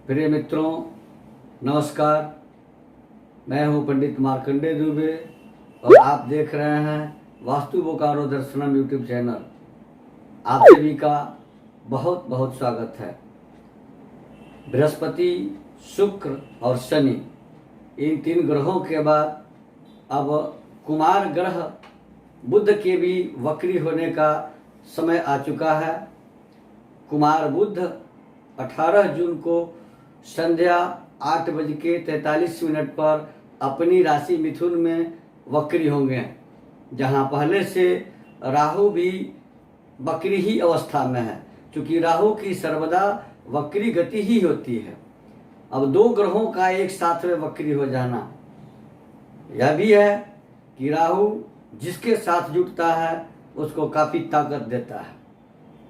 प्रिय मित्रों, नमस्कार। मैं हूं पंडित मार्कंडेय दुबे और आप देख रहे हैं वास्तु बोकारो दर्शनम यूट्यूब चैनल। आप सभी का बहुत बहुत स्वागत है। बृहस्पति, शुक्र और शनि, इन तीन ग्रहों के बाद अब कुमार ग्रह बुध के भी वक्री होने का समय आ चुका है। कुमार बुध 18 जून को संध्या 8:43 पर अपनी राशि मिथुन में वक्री होंगे, जहां पहले से राहु भी वक्री ही अवस्था में है, क्योंकि राहु की सर्वदा वक्री गति ही होती है। अब दो ग्रहों का एक साथ में वक्री हो जाना यह भी है कि राहु जिसके साथ जुटता है उसको काफी ताकत देता है।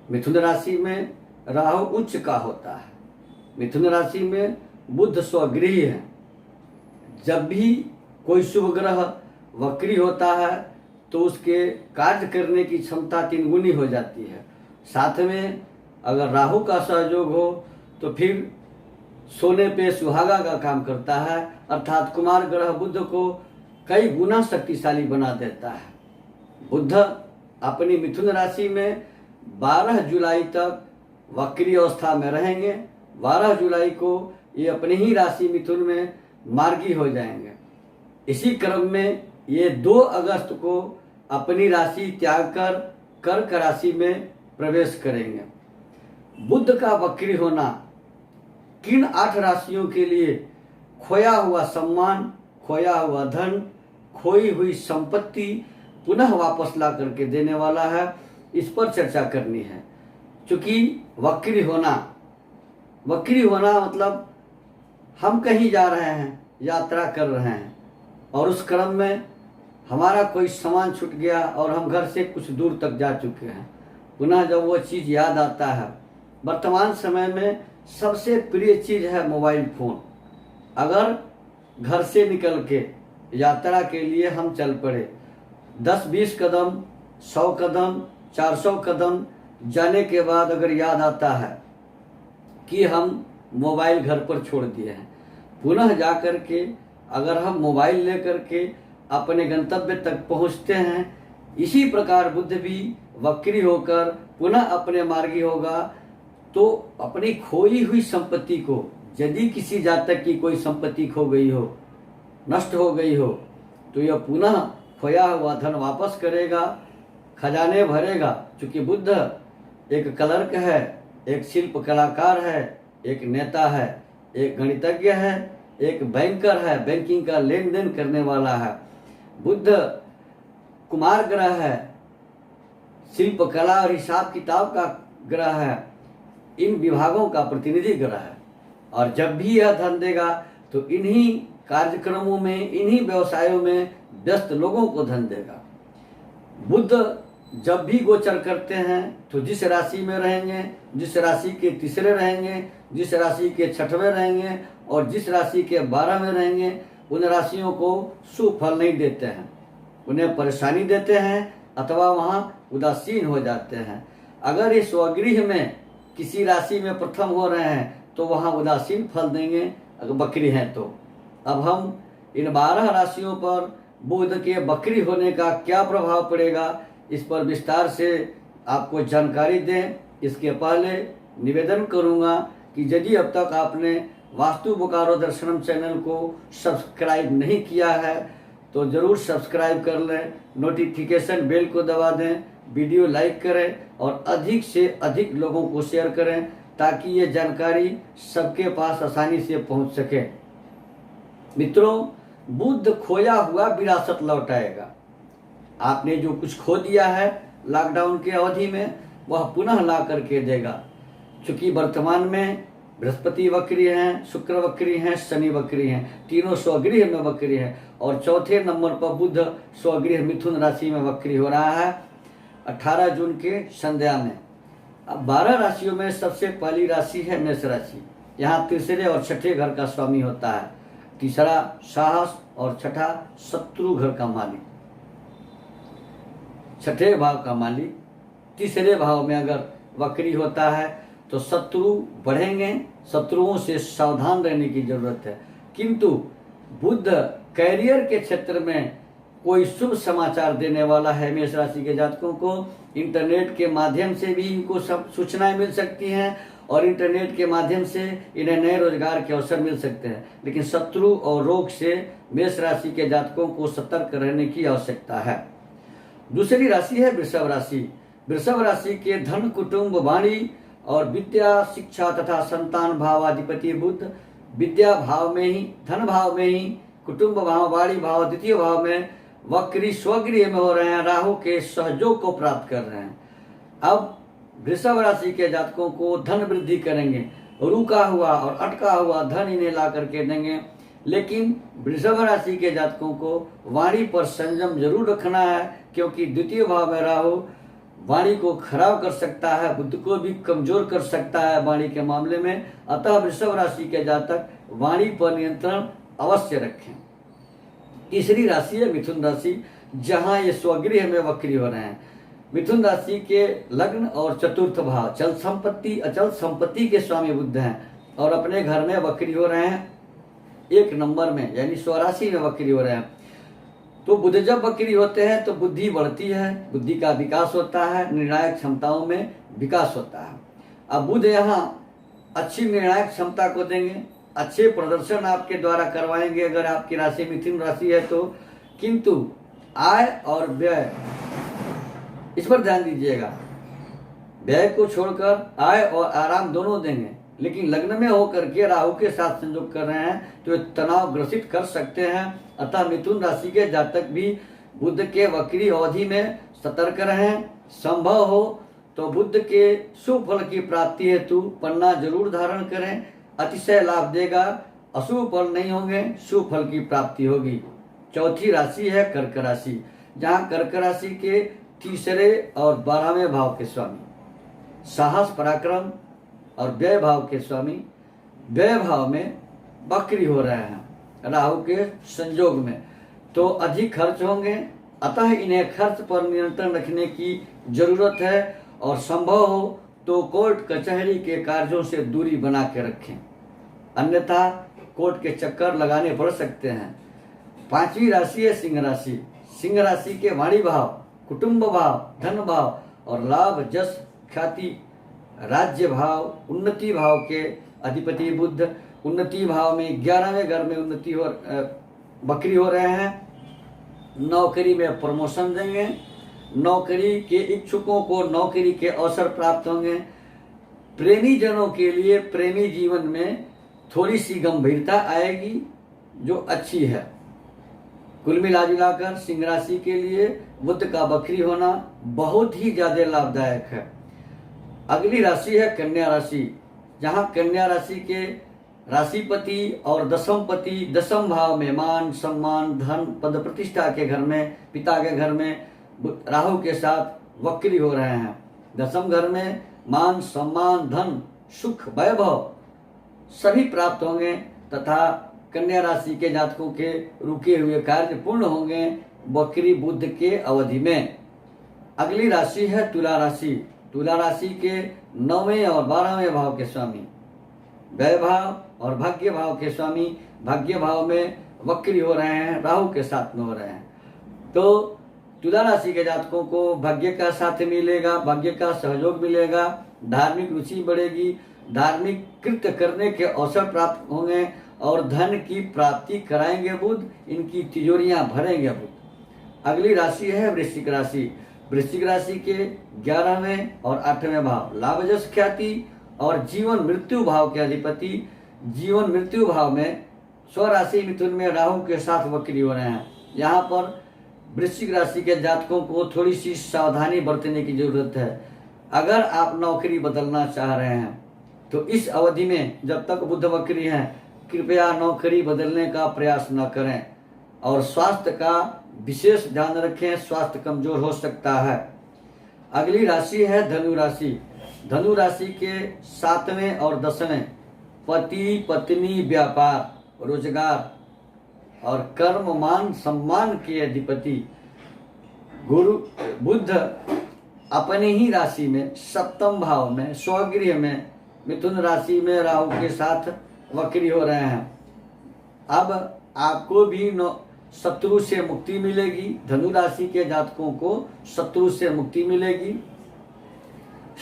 मिथुन राशि में राहु उच्च का होता है, मिथुन राशि में बुध स्वगृही है। जब भी कोई शुभ ग्रह वक्री होता है तो उसके कार्य करने की क्षमता 3 गुनी हो जाती है। साथ में अगर राहु का सहयोग हो तो फिर सोने पे सुहागा का काम करता है, अर्थात कुमार ग्रह बुध को कई गुना शक्तिशाली बना देता है। बुध अपनी मिथुन राशि में 12 जुलाई तक वक्री अवस्था में रहेंगे। 12 जुलाई को ये अपनी ही राशि मिथुन में मार्गी हो जाएंगे। इसी क्रम में ये 2 अगस्त को अपनी राशि त्याग कर कर्क राशि में प्रवेश करेंगे। बुध का वक्री होना किन 8 राशियों के लिए खोया हुआ सम्मान, खोया हुआ धन, खोई हुई संपत्ति पुनः वापस ला करके देने वाला है, इस पर चर्चा करनी है। क्योंकि वक्री होना मतलब हम कहीं जा रहे हैं, यात्रा कर रहे हैं और उस क्रम में हमारा कोई सामान छूट गया और हम घर से कुछ दूर तक जा चुके हैं। पुनः जब वो चीज़ याद आता है, वर्तमान समय में सबसे प्रिय चीज़ है मोबाइल फ़ोन। अगर घर से निकल के यात्रा के लिए हम चल पड़े, 10-20 कदम, 100 कदम, 400 कदम जाने के बाद अगर याद आता है कि हम मोबाइल घर पर छोड़ दिए हैं, पुनः जा कर के अगर हम मोबाइल लेकर के अपने गंतव्य तक पहुंचते हैं, इसी प्रकार बुध भी वक्री होकर पुनः अपने मार्गी होगा। तो अपनी खोई हुई संपत्ति को, यदि किसी जातक की कोई संपत्ति खो गई हो, नष्ट हो गई हो, तो यह पुनः खोया हुआ धन वापस करेगा, खजाने भरेगा। क्योंकि बुध एक क्लर्क है, एक शिल्प कलाकार है, एक नेता है, एक गणितज्ञ है, एक बैंकर है, बैंकिंग का लेन देन करने वाला है। बुध कुमार ग्रह है, शिल्प कला और हिसाब किताब का ग्रह है, इन विभागों का प्रतिनिधि ग्रह है। और जब भी यह धन देगा तो इन्हीं कार्यक्रमों में, इन्हीं व्यवसायों में व्यस्त लोगों को धन देगा। बुध जब भी गोचर करते हैं तो जिस राशि में रहेंगे, जिस राशि के तीसरे रहेंगे, जिस राशि के 6वें रहेंगे और जिस राशि के 12 में रहेंगे, उन राशियों को शुभ फल नहीं देते हैं, उन्हें परेशानी देते हैं अथवा वहाँ उदासीन हो जाते हैं। अगर इस स्वगृह में किसी राशि में प्रथम हो रहे हैं तो वहाँ उदासीन फल देंगे, अगर वक्री हैं तो। अब हम इन 12 राशियों पर बुध के वक्री होने का क्या प्रभाव पड़ेगा, इस पर विस्तार से आपको जानकारी दें। इसके पहले निवेदन करूंगा कि यदि अब तक आपने वास्तु बोकारो दर्शनम चैनल को सब्सक्राइब नहीं किया है तो ज़रूर सब्सक्राइब कर लें, नोटिफिकेशन बेल को दबा दें, वीडियो लाइक करें और अधिक से अधिक लोगों को शेयर करें, ताकि ये जानकारी सबके पास आसानी से पहुंच सके। मित्रों, बुध खोया हुआ विरासत लौटाएगा। आपने जो कुछ खो दिया है लॉकडाउन के अवधि में, वह पुनः ला करके देगा। क्योंकि वर्तमान में बृहस्पति वक्री हैं, शुक्र वक्री हैं, शनि वक्री हैं, तीनों स्वगृह में वक्री हैं और चौथे नंबर पर बुध स्वगृह मिथुन राशि में वक्री हो रहा है 18 जून के संध्या में। अब 12 राशियों में सबसे पहली राशि है मेष राशि। यहाँ तीसरे और छठे घर का स्वामी होता है। तीसरा साहस और छठा शत्रु घर का मालिक, छठे भाव का मालिक तीसरे भाव में अगर वक्री होता है तो शत्रु बढ़ेंगे, शत्रुओं से सावधान रहने की जरूरत है। किंतु बुध कैरियर के क्षेत्र में कोई शुभ समाचार देने वाला है। मेष राशि के जातकों को इंटरनेट के माध्यम से भी इनको सब सूचनाएं मिल सकती हैं और इंटरनेट के माध्यम से इन्हें नए रोजगार के अवसर मिल सकते हैं। लेकिन शत्रु और रोग से मेष राशि के जातकों को सतर्क रहने की आवश्यकता है। दूसरी राशि है वृषभ राशि। वृषभ राशि के धन, कुटुंब, वाणी और विद्या, शिक्षा तथा संतान भावाधिपति बुध विद्या भाव में ही, धन भाव में ही, कुटुंब भाव, वाणी भाव, द्वितीय भाव में वक्री स्वगृह में हो रहे हैं, राहु के सहयोग को प्राप्त कर रहे हैं। अब वृषभ राशि के जातकों को धन वृद्धि करेंगे, रुका हुआ और अटका हुआ धन इन्हें ला करके देंगे। लेकिन वृषभ राशि के जातकों को वाणी पर संयम जरूर रखना है, क्योंकि द्वितीय भाव में राहु वाणी को खराब कर सकता है, बुद्ध को भी कमजोर कर सकता है वाणी के मामले में। अतः वृषभ राशि के जातक वाणी पर नियंत्रण अवश्य रखें। तीसरी राशि है मिथुन राशि, जहां ये स्वगृह में वक्री हो रहे हैं। मिथुन राशि के लग्न और चतुर्थ भाव चल संपत्ति, अचल संपत्ति के स्वामी बुध हैं और अपने घर में वक्री हो रहे हैं 1 नंबर में, यानी स्वराशि में वक्री हो रहे हैं। तो बुध जब वक्री होते हैं तो बुद्धि बढ़ती है, बुद्धि का विकास होता है, निर्णायक क्षमताओं में विकास होता है। अब बुध यहाँ अच्छी निर्णायक क्षमता को देंगे, अच्छे प्रदर्शन आपके द्वारा करवाएंगे अगर आपकी राशि मिथुन राशि है तो। किंतु आय और व्यय, इस पर ध्यान दीजिएगा, व्यय को छोड़कर आय और आराम दोनों देंगे। लेकिन लग्न में होकर के राहु के साथ संयोग कर रहे हैं तो तनाव ग्रसित कर सकते हैं। अतः मिथुन राशि के जातक भी बुध के वक्री अवधि में सतर्क रहें। संभव हो तो बुध के शुभ फल की प्राप्ति हेतु पन्ना जरूर धारण करें, अतिशय लाभ देगा। अशुभ फल नहीं होंगे, शुभ फल की प्राप्ति होगी। चौथी राशि है कर्क राशि, जहाँ कर्क राशि के तीसरे और 12वें भाव के स्वामी, साहस, पराक्रम और व्यय भाव के स्वामी व्यय भाव में वक्री हो रहे हैं राहु के संयोग में, तो अधिक खर्च होंगे। अतः इन्हें खर्च पर नियंत्रण रखने की जरूरत है और संभव हो तो कोर्ट कचहरी के कार्यों से दूरी बना के रखें, अन्यथा कोर्ट के चक्कर लगाने पड़ सकते हैं। पांचवी राशि है सिंह राशि। सिंह राशि के वाणी भाव, कुटुंब भाव, धन भाव और लाभ, जस, ख्याति, राज्य भाव, उन्नति भाव के अधिपति बुध उन्नति भाव में 11वें घर में उन्नति हो वक्री हो रहे हैं। नौकरी में प्रमोशन देंगे, नौकरी के इच्छुकों को नौकरी के अवसर प्राप्त होंगे। प्रेमी जनों के लिए प्रेमी जीवन में थोड़ी सी गंभीरता आएगी जो अच्छी है। कुल मिलाकर सिंह राशि के लिए बुध का वक्री होना बहुत ही ज्यादा लाभदायक है। अगली राशि है कन्या राशि, जहां कन्या राशि के राशिपति और दशमपति दशम भाव में मान, सम्मान, धन, पद प्रतिष्ठा के घर में, पिता के घर में राहु के साथ वक्री हो रहे हैं। दशम घर में मान, सम्मान, धन, सुख, वैभव सभी प्राप्त होंगे तथा कन्या राशि के जातकों के रुके हुए कार्य पूर्ण होंगे वक्री बुध के अवधि में। अगली राशि है तुला राशि। तुला राशि के 9वें और 12वें भाव के स्वामी, व्यय भाव और भाग्य भाव के स्वामी भाग्य भाव में वक्री हो रहे हैं, राहु के साथ में हो रहे हैं। तो तुला राशि के जातकों को भाग्य का साथ मिलेगा, भाग्य का सहयोग मिलेगा, धार्मिक रुचि बढ़ेगी, धार्मिक कृत्य करने के अवसर प्राप्त होंगे और धन की प्राप्ति कराएंगे बुध, इनकी तिजोरियां भरेंगे बुध। अगली राशि है वृश्चिक राशि। वृश्चिक राशि के 11वें और 8वें भाव लाभ, जस, ख्याति और जीवन मृत्यु भाव के अधिपति जीवन मृत्यु भाव में स्वराशि मिथुन में राहु के साथ वक्री हो रहे हैं। यहाँ पर वृश्चिक राशि के जातकों को थोड़ी सी सावधानी बरतने की जरूरत है। अगर आप नौकरी बदलना चाह रहे हैं तो इस अवधि में जब तक बुध वक्री हैं कृपया नौकरी बदलने का प्रयास न करें और स्वास्थ्य का विशेष ध्यान रखें, स्वास्थ्य कमजोर हो सकता है। अगली राशि है धनु राशि। धनु राशि के 7वें और 10वें पति पत्नी, व्यापार, रोजगार और कर्म, मान, सम्मान के अधिपति गुरु बुध अपने ही राशि में 7वें भाव में स्वगृह में मिथुन राशि में राहु के साथ वक्री हो रहे हैं। अब आपको भी शत्रु से मुक्ति मिलेगी। धनु राशि के जातकों को शत्रु से मुक्ति मिलेगी,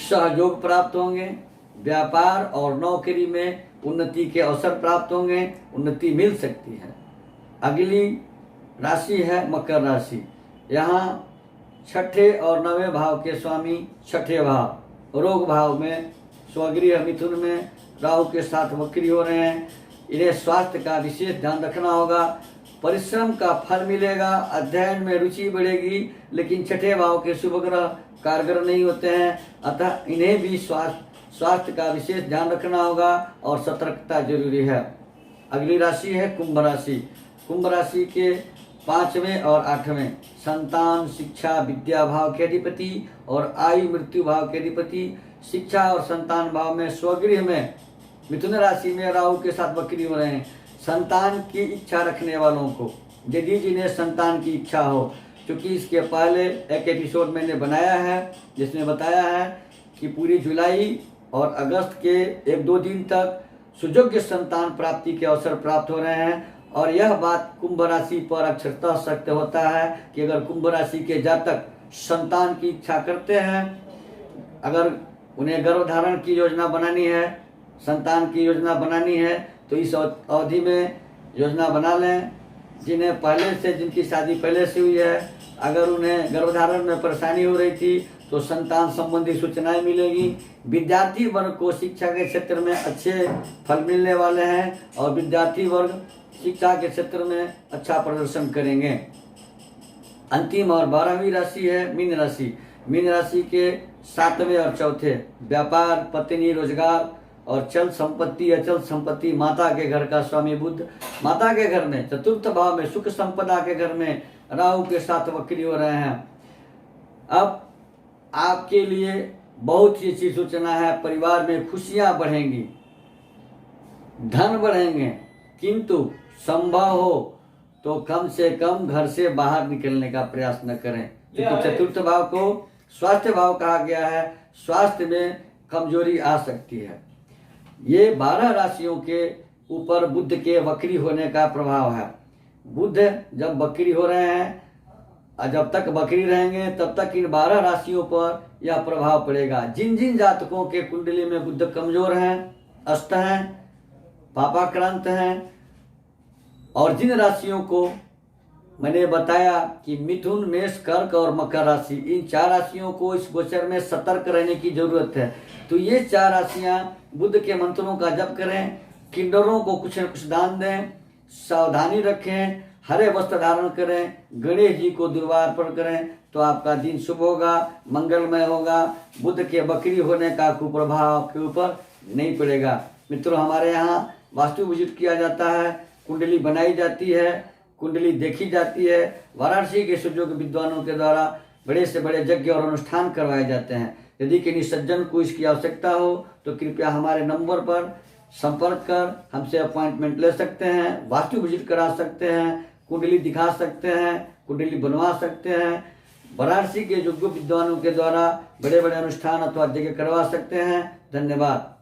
सहयोग प्राप्त होंगे, व्यापार और नौकरी में उन्नति के अवसर प्राप्त होंगे, उन्नति मिल सकती है। अगली राशि है मकर राशि। यहाँ छठे और नवें भाव के स्वामी छठे भाव रोग भाव में स्वगृह मिथुन में राहु के साथ वक्री हो रहे हैं। इन्हें स्वास्थ्य का विशेष ध्यान रखना होगा। परिश्रम का फल मिलेगा, अध्ययन में रुचि बढ़ेगी, लेकिन छठे भाव के शुभ ग्रह कारगर नहीं होते हैं, अतः इन्हें भी स्वास्थ्य का विशेष ध्यान रखना होगा और सतर्कता जरूरी है। अगली राशि है कुंभ राशि। कुंभ राशि के 5वें और 8वें संतान, शिक्षा, विद्या भाव के अधिपति और आयु मृत्यु भाव के अधिपति शिक्षा और संतान भाव में स्वगृह में मिथुन राशि में राहु के साथ वक्री हो रहे हैं। संतान की इच्छा रखने वालों को, यदि जिन्हें संतान की इच्छा हो, क्योंकि इसके पहले एक एपिसोड मैंने बनाया है जिसमें बताया है कि पूरी जुलाई और अगस्त के 1-2 दिन तक सुयोग्य संतान प्राप्ति के अवसर प्राप्त हो रहे हैं। और यह बात कुंभ राशि पर अक्षरतः सत्य होता है कि अगर कुंभ राशि के जातक संतान की इच्छा करते हैं, अगर उन्हें गर्भधारण की योजना बनानी है, संतान की योजना बनानी है, तो इस अवधि में योजना बना लें। जिन्हें पहले से, जिनकी शादी पहले से हुई है, अगर उन्हें गर्भधारण में परेशानी हो रही थी तो संतान संबंधी सूचनाएं मिलेगी। विद्यार्थी वर्ग को शिक्षा के क्षेत्र में अच्छे फल मिलने वाले हैं और विद्यार्थी वर्ग शिक्षा के क्षेत्र में अच्छा प्रदर्शन करेंगे। अंतिम और 12वीं राशि है मीन राशि। मीन राशि के 7वें और 4थे व्यापार, पत्नी, रोजगार और चल संपत्ति, अचल संपत्ति, माता के घर का स्वामी बुध, माता के घर में 4th भाव में सुख संपदा के घर में राहु के साथ वक्री हो रहे हैं। अब आपके लिए बहुत ही अच्छी सूचना है। परिवार में खुशियां बढ़ेंगी, धन बढ़ेंगे, किंतु संभव हो तो कम से कम घर से बाहर निकलने का प्रयास न करें, क्योंकि 4th भाव को स्वास्थ्य भाव कहा गया है। स्वास्थ्य में कमजोरी आ सकती है। ये 12 राशियों के ऊपर बुध के वक्री होने का प्रभाव है। बुध जब वक्री हो रहे हैं, जब तक वक्री रहेंगे तब तक इन 12 राशियों पर यह प्रभाव पड़ेगा। जिन जिन जातकों के कुंडली में बुध कमजोर हैं, अस्त हैं, पापाक्रांत हैं, और जिन राशियों को मैंने बताया कि मिथुन, मेष, कर्क और मकर राशि, इन 4 राशियों को इस गोचर में सतर्क रहने की जरूरत है। तो ये 4 राशियां बुध के मंत्रों का जप करें, किन्नरों को कुछ न कुछ दान दें, सावधानी रखें, हरे वस्त्र धारण करें, गणेश जी को दुर्वार्पण करें, तो आपका दिन शुभ होगा, मंगलमय होगा। बुध के वक्री होने का कुप्रभाव आपके ऊपर नहीं पड़ेगा। मित्रों, हमारे यहाँ वास्तु विजिट किया जाता है, कुंडली बनाई जाती है, कुंडली देखी जाती है। वाराणसी के सुयोग्य विद्वानों के द्वारा बड़े से बड़े यज्ञ और अनुष्ठान करवाए जाते हैं। यदि किसी सज्जन को इसकी आवश्यकता हो तो कृपया हमारे नंबर पर संपर्क कर हमसे अपॉइंटमेंट ले सकते हैं, वास्तु विजिट करा सकते हैं, कुंडली दिखा सकते हैं, कुंडली बनवा सकते हैं। वाराणसी के योग्य विद्वानों के द्वारा बड़े बड़े अनुष्ठान अथवा यज्ञ करवा सकते हैं। धन्यवाद।